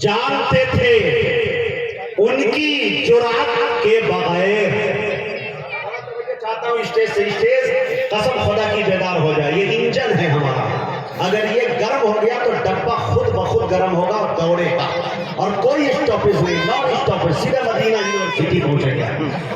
जानते थे उनकी जुरात के बगैर। चाहता हूँ स्टेज से स्टेज कसम खुदा की बेदार हो जाए। ये इंजन है हमारा, अगर ये गर्म हो गया तो डब्बा खुद बखुद गर्म होगा और दौड़ेगा और कोई स्टॉपेज नहीं, नॉन स्टॉपेज सीधे मदीना यूनिवर्सिटी पहुंचेगा।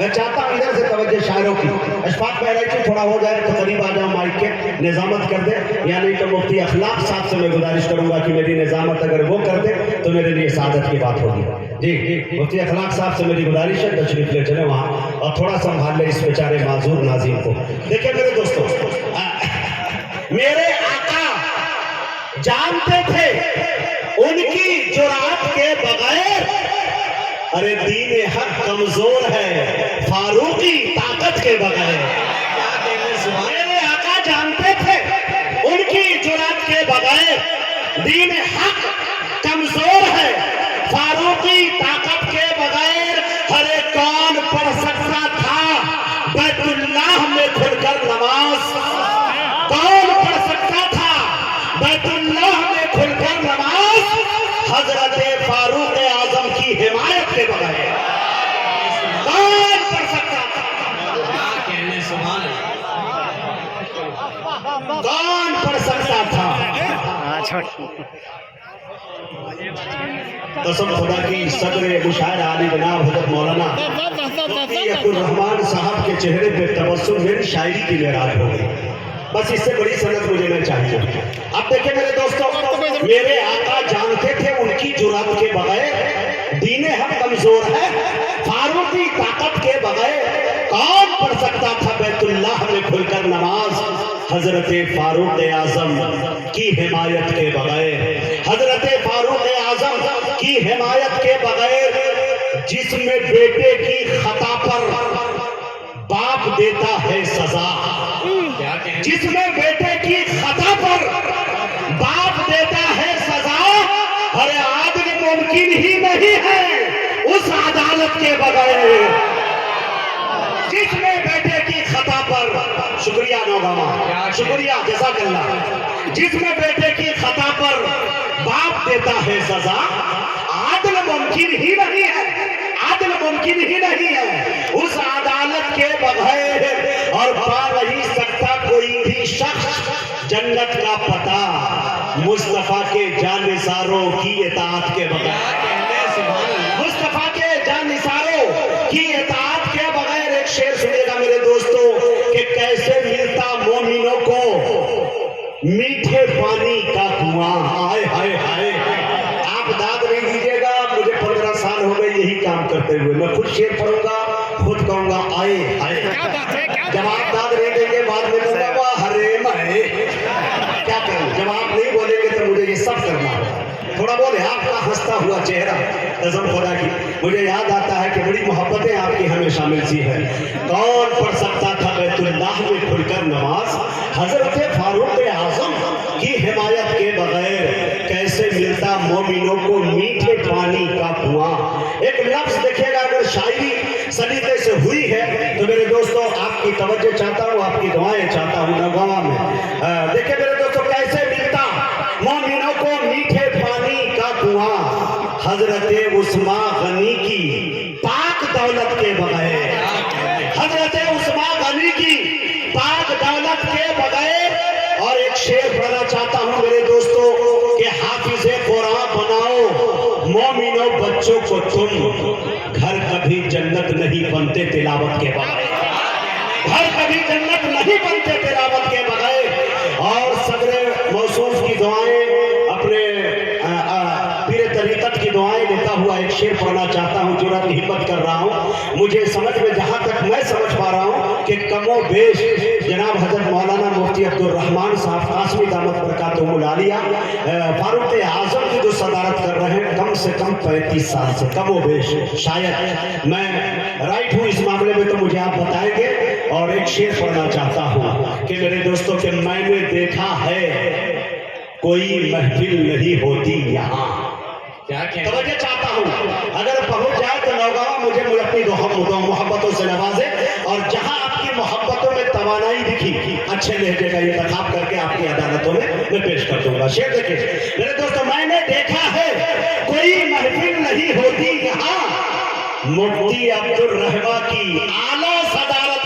मैं चाहता हूँ इधर से तवज्जो शायरों की अशफाक पहले की थोड़ा हो जाए तो करीब आ जाओ, माइक के निजामत कर दे, या नहीं तो मुफ्ती अखलाक साहब से मैं गुजारिश करूंगा कि मेरी निजामत अगर वो कर दे तो मेरे लिए सादत की बात होगी। जी मुफ्ती अखलाक साहब से मेरी गुजारिश है तशरीफ ले चले वहाँ और थोड़ा संभाल ले इस बेचारे माजूर नाज़रीन को। देखिए मेरे दोस्तों, मेरे आका जानते थे उनकी जुरात के बगैर, अरे दीन हक कमजोर है फारूकी ताकत के बगैर। मेरे आका जानते थे उनकी जुरात के बगैर, दीन हक कमजोर है फारूकी ताकत के बगैर। हरे कौन पढ़ सकता था बैतुल्लाह में खुलकर नमाज, कौन पढ़ सकता था बैतुल्लाह में खुलकर नमाज हजरत फारूक आजम की हिमायत के बगैर। कौन पढ़ सकता था, कौन पढ़ सकता था। कसम खुदा की सदर मुशायर आली जनाब हज़रत मौलाना अब्दुल रहमान साहब के चेहरे पे तबस्सुम मेरी शायरी की मेराज हो गई। बस इससे बड़ी सनत मुझे नहीं चाहिए। अब देखिए मेरे दोस्तों, मेरे आका जानते थे उनकी जुरात के बगैर दीन हक कमजोर है फारूकी ताकत के बगैर। कौन पढ़ सकता था बैतुल्लाह में खुलकर नमाज हजरत फारूक आजम की हिमायत के बगैर, हजरत फारूक आजम की हिमायत के बगैर। जिसमें बेटे की खता पर बाप देता है सजा, जिसमें बेटे की खता पर बाप देता है सजा, अरे आदमी मुमकिन ही नहीं है उस अदालत के बगैर। जिसमें बेटे की खता पर, शुक्रिया नौगामा, शुक्रिया जज़ाकल्लाह, जिसमें बेटे की खता पर बाप देता है सजा, आदल मुमकिन ही नहीं है, आदल मुमकिन ही नहीं है उस अदालत के बगैर। और पा नहीं सकता कोई भी शख्स जन्नत का पता मुस्तफा के जानिसारों की इताअत के बगैर, मुस्तफा के जानिसारों की इताअत के बगैर। एक शेर सुनिएगा मेरे दोस्तों कि कैसे मिलता मोमिनों को मीठे पानी का कुआं। हाय हाय हाय, आप दाद नहीं दीजिएगा, मुझे 15 साल हो गए यही काम करते हुए। मैं खुद शेर पढ़ूंगा, खुद कहूंगा आए हाय, जब आप दाद नहीं देंगे बाद में कहूंगा वाह हरे मैं। क्या करूं, जब आप नहीं बोलेंगे तो मुझे ये सब करना होगा। थोड़ा बोले आपका हंसता हुआ चेहरा कसम खुदा की मुझे याद आता है कि बड़ी मोहब्बतें आपकी हमेशा मिलती है। कौन पढ़ सकता था बैतुल्लाह में खुलकर नमाज हजरत फारूक आजम की हिमायत के बगैर। कैसे मिलता मोमिनों को मीठे पानी का कुआं। एक लफ्ज देखिएगा, अगर शायरी सलीके से हुई है तो मेरे दोस्तों आपकी तवज्जो चाहता हूँ, आपकी दुआएं चाहता हूँ नगवा में। देखिए मेरे दोस्तों, कैसे मिलता मोमिनों को मीठे पानी का कुआं हजरत उस्मा गनी की पाक दौलत के बगैर, हजरत उस्मा गनी की पाक दौलत के बगैर। और एक शेर पढ़ना चाहता हूँ मेरे दोस्तों कि हाफिज़े कुरान बनाओ मोमिनों बच्चों को तुम, घर कभी जन्नत नहीं बनते तिलावत के बगैर, घर कभी जन्नत नहीं बनते तिलावत के बगैर। और सदरे मौसूफ की दुआएं, अपने पीर तरीक़त की दुआएं लेता हुआ एक शेर पढ़ना चाहता हूँ, जुर्रत हिम्मत कर रहा हूँ। मुझे समझ में जहाँ तक मैं समझ पा रहा हूँ कि कमो बेश जनाब हजरत मौलाना मुफ्ती अब्दुल रहमान साहब कासमी दामत बरकातुहुल आलिया फारूक आजम की जो सदारत कर रहे हैं कम से कम 35 साल से, कमो बेश शायद मैं राइट हूँ इस मामले में तो मुझे आप बताएंगे। और एक शेर पढ़ना चाहता हूँ कि मेरे दोस्तों के मैंने देखा है कोई महफिल नहीं होती यहाँ। तवज्जो चाहता हूँ, अगर पहुंच जाए तो नौगावा मुझे अपनी मोहब्बतों से नवाजे। और जहां आपकी मोहब्बतों में तवानाई दिखी अच्छे लहजे का इंतखाब करके आपकी अदालतों में मैं पेश कर दूंगा। शेर देखिए मेरे दोस्तों, मैंने देखा है कोई مفتی عبد الرحمہ کی اعلیٰ صدارت